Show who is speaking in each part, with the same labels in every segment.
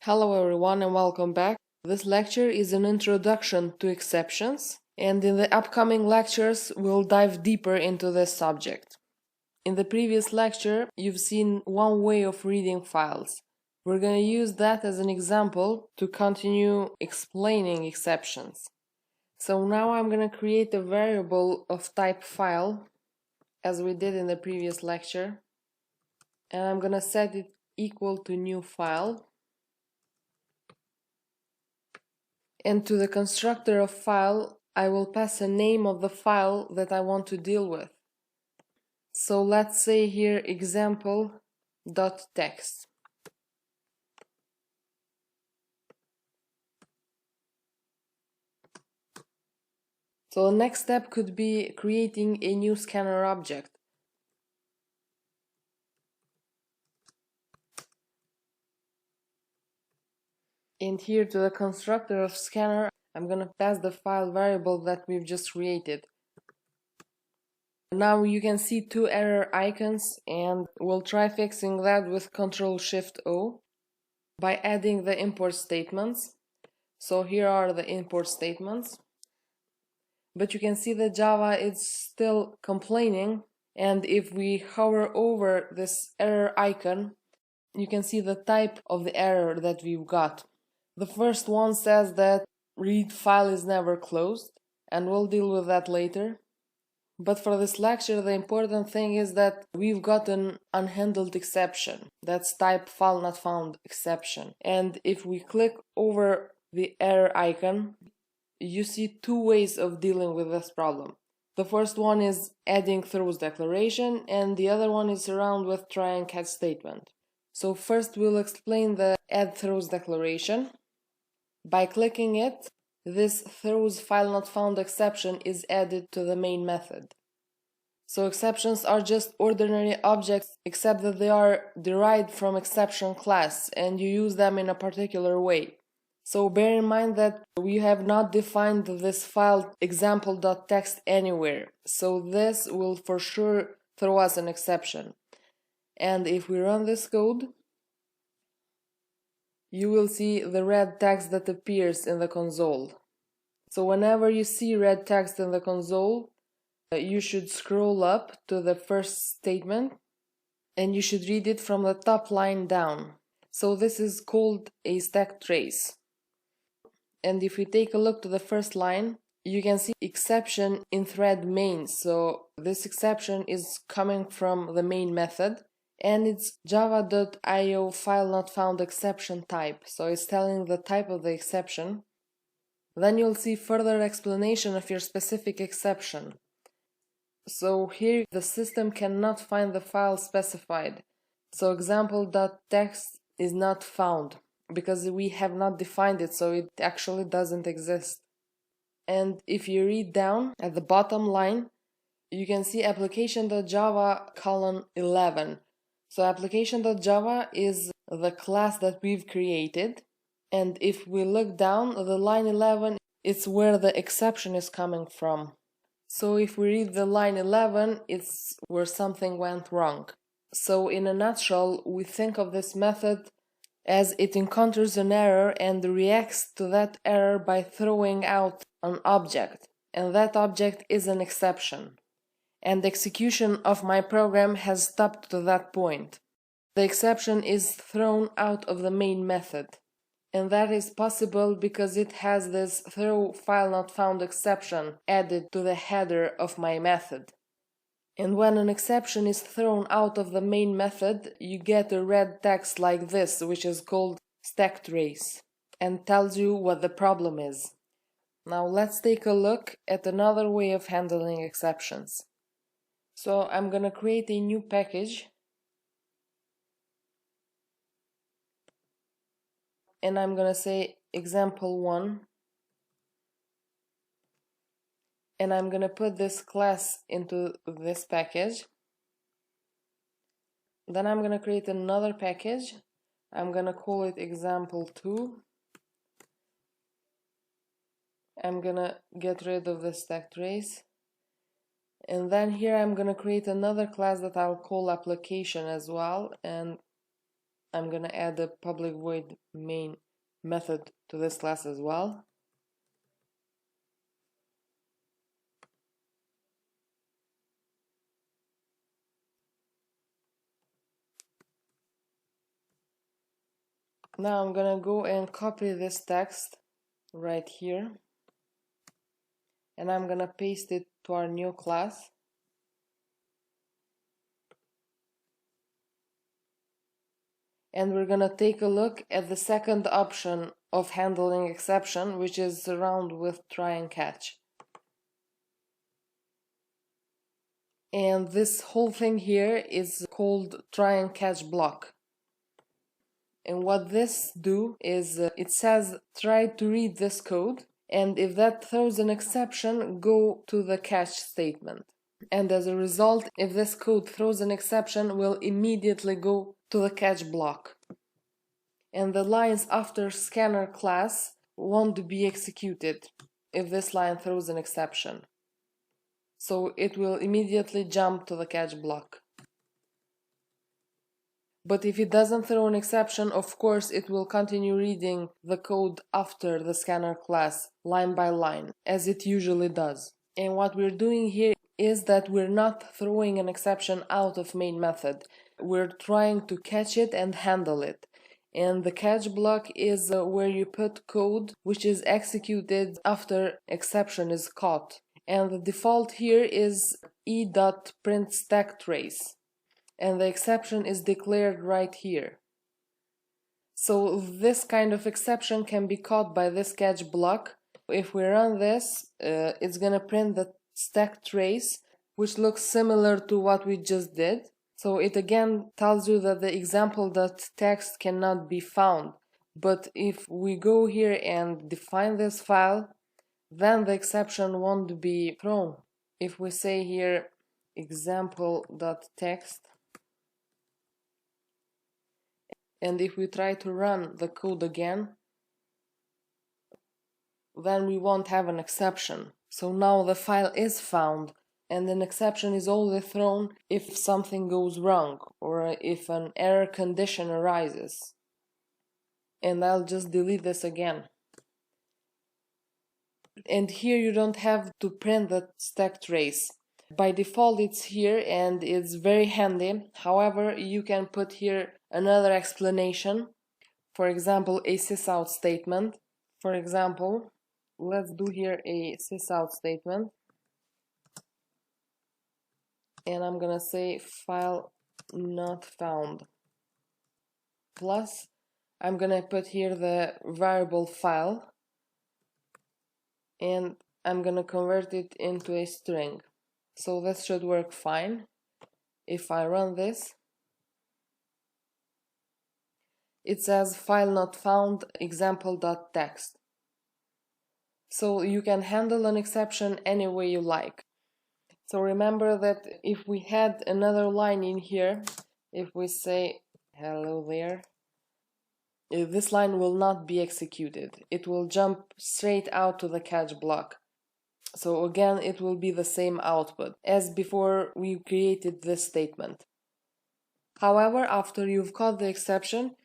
Speaker 1: Hello everyone and welcome back. This lecture is an introduction to exceptions, and in the upcoming lectures we'll dive deeper into this subject. In the previous lecture, you've seen one way of reading files. We're going to use that as an example to continue explaining exceptions. So now I'm going to create a variable of type file, as we did in the previous lecture, and I'm going to set it equal to new file. And to the constructor of file, I will pass a name of the file that I want to deal with. So let's say here example.txt. So the next step could be creating a new scanner object. And here to the constructor of scanner, I'm going to pass the file variable that we've just created. Now you can see two error icons, and we'll try fixing that with Ctrl-Shift-O by adding the import statements. So here are the import statements. But you can see that Java is still complaining, and if we hover over this error icon, you can see the type of the error that we've got. The first one says that read file is never closed, and we'll deal with that later. But for this lecture, the important thing is that we've got an unhandled exception. That's type file not found exception. And if we click over the error icon, you see two ways of dealing with this problem. The first one is adding throws declaration, and the other one is around with try and catch statement. So first we'll explain the add throws declaration. By clicking it, this throws file not found exception is added to the main method. So exceptions are just ordinary objects, except that they are derived from exception class and you use them in a particular way. So bear in mind that we have not defined this file example.txt anywhere, so this will for sure throw us an exception. And if we run this code, you will see the red text that appears in the console. So whenever you see red text in the console, you should scroll up to the first statement and you should read it from the top line down. So this is called a stack trace. And if we take a look to the first line, you can see exception in thread main. So this exception is coming from the main method, and it's java.io file not found exception type. So it's telling the type of the exception. Then you'll see further explanation of your specific exception. So here the system cannot find the file specified. So example.txt is not found because we have not defined it, so it actually doesn't exist. And if you read down at the bottom line, you can see application.java:11. So application.java is the class that we've created, and if we look down, the line 11, it's where the exception is coming from. So if we read the line 11, it's where something went wrong. So in a nutshell, we think of this method as it encounters an error and reacts to that error by throwing out an object, and that object is an exception. And the execution of my program has stopped to that point. The exception is thrown out of the main method, and that is possible because it has this throw file not found exception added to the header of my method. And when an exception is thrown out of the main method, you get a red text like this, which is called stack trace, and tells you what the problem is. Now let's take a look at another way of handling exceptions. So I'm going to create a new package, and I'm going to say example1, and I'm going to put this class into this package. Then I'm going to create another package. I'm going to call it example2. I'm going to get rid of the stack trace. And then here I'm going to create another class that I'll call application as well, and I'm gonna add a public void main method to this class as well. Now I'm gonna go and copy this text right here, and I'm gonna paste it to our new class. And we're gonna take a look at the second option of handling exception, which is surround with try and catch. And this whole thing here is called try and catch block. And what this do is it says try to read this code, and if that throws an exception, go to the catch statement. And as a result, if this code throws an exception, we'll immediately go to the catch block. And the lines after scanner class won't be executed if this line throws an exception. So it will immediately jump to the catch block. But if it doesn't throw an exception, of course it will continue reading the code after the scanner class, line by line, as it usually does. And what we're doing here is that we're not throwing an exception out of main method. We're trying to catch it and handle it. And the catch block is where you put code which is executed after exception is caught. And the default here is e.printStackTrace. And the exception is declared right here. So this kind of exception can be caught by this catch block. If we run this, it's gonna print the stack trace, which looks similar to what we just did. So it again tells you that the example.txt cannot be found. But if we go here and define this file, then the exception won't be thrown. If we say here example.txt, and if we try to run the code again, then we won't have an exception. So now the file is found, and an exception is only thrown if something goes wrong or if an error condition arises. And I'll just delete this again. And here you don't have to print the stack trace. By default it's here and it's very handy. However, you can put here another explanation. For example, a sysout statement. For example, let's do here a sysout statement. And I'm gonna say file not found. Plus, I'm gonna put here the variable file. And I'm gonna convert it into a string. So this should work fine. If I run this, it says file not found example.txt. So you can handle an exception any way you like. So remember that if we had another line in here, if we say hello there, this line will not be executed. It will jump straight out to the catch block. So again, it will be the same output as before we created this statement. However, after you've caught the exception,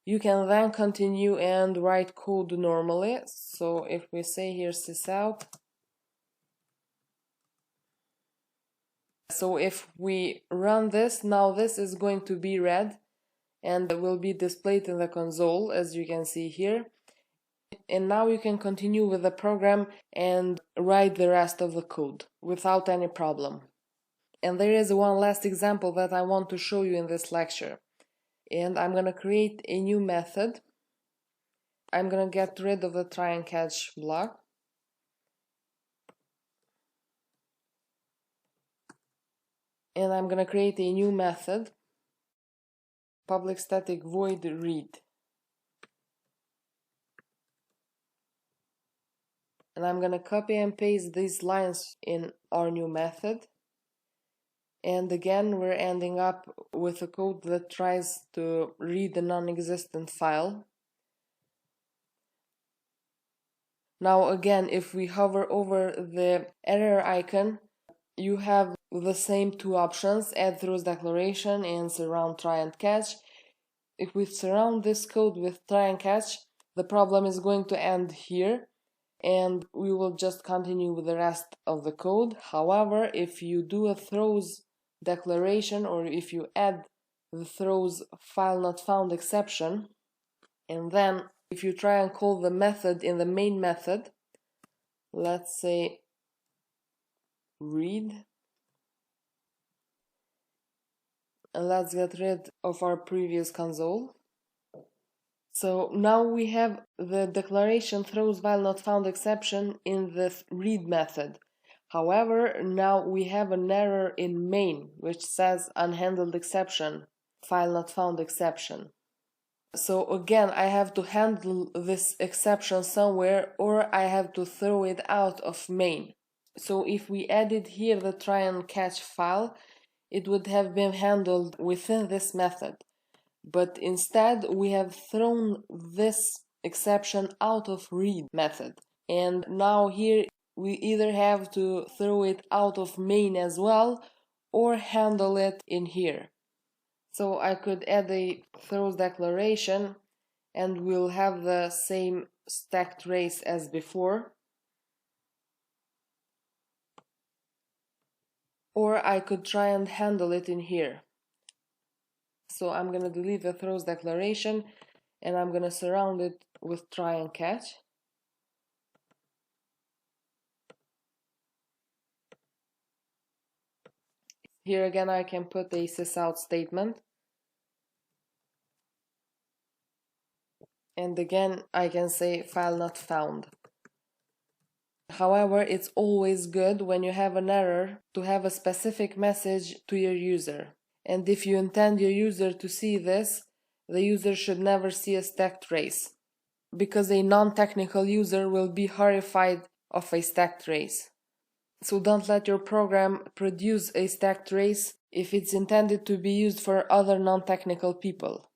Speaker 1: you can then continue and write code normally. So if we say here sysout, so if we run this, now this is going to be read and will be displayed in the console, as you can see here. And now you can continue with the program and write the rest of the code without any problem. And there is one last example that I want to show you in this lecture. And I'm going to create a new method. I'm going to get rid of the try and catch block. And I'm going to create a new method, public static void read. And I'm going to copy and paste these lines in our new method. And again, we're ending up with a code that tries to read a non-existent file. Now again, if we hover over the error icon, you have the same two options, add throws declaration and surround try and catch. if we surround this code with try and catch, the problem is going to end here, and we will just continue with the rest of the code. However, if you do a throws declaration, or if you add the throws file not found exception, and then if you try and call the method in the main method, let's say read, and let's get rid of our previous console. So now we have the declaration throws while not found exception in the read method. However, now we have an error in main which says unhandled exception, file not found exception. So again, I have to handle this exception somewhere, or I have to throw it out of main. So if we added here the try and catch file, it would have been handled within this method. But instead, we have thrown this exception out of read method. And now here, we either have to throw it out of main as well, or handle it in here. So I could add a throws declaration, and we'll have the same stack trace as before. Or I could try and handle it in here. So I'm going to delete the throws declaration, and I'm going to surround it with try and catch. Here again I can put a sysout statement. And again I can say file not found. However, it's always good when you have an error to have a specific message to your user. And if you intend your user to see this, the user should never see a stack trace, because a non-technical user will be horrified of a stack trace. So don't let your program produce a stack trace if it's intended to be used for other non-technical people.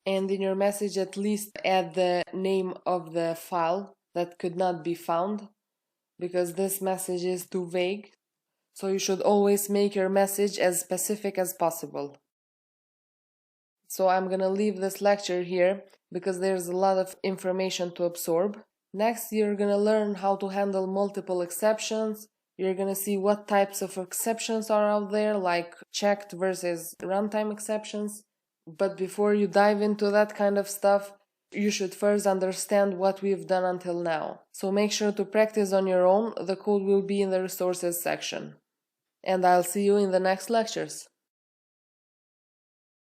Speaker 1: And in your message, at least add the name of the file that could not be found, because this message is too vague. So you should always make your message as specific as possible. So I'm gonna leave this lecture here because there's a lot of information to absorb. Next, you're gonna learn how to handle multiple exceptions. You're gonna see what types of exceptions are out there, like checked versus runtime exceptions. But before you dive into that kind of stuff, you should first understand what we've done until now. So make sure to practice on your own. The code will be in the resources section. And I'll see you in the next lectures.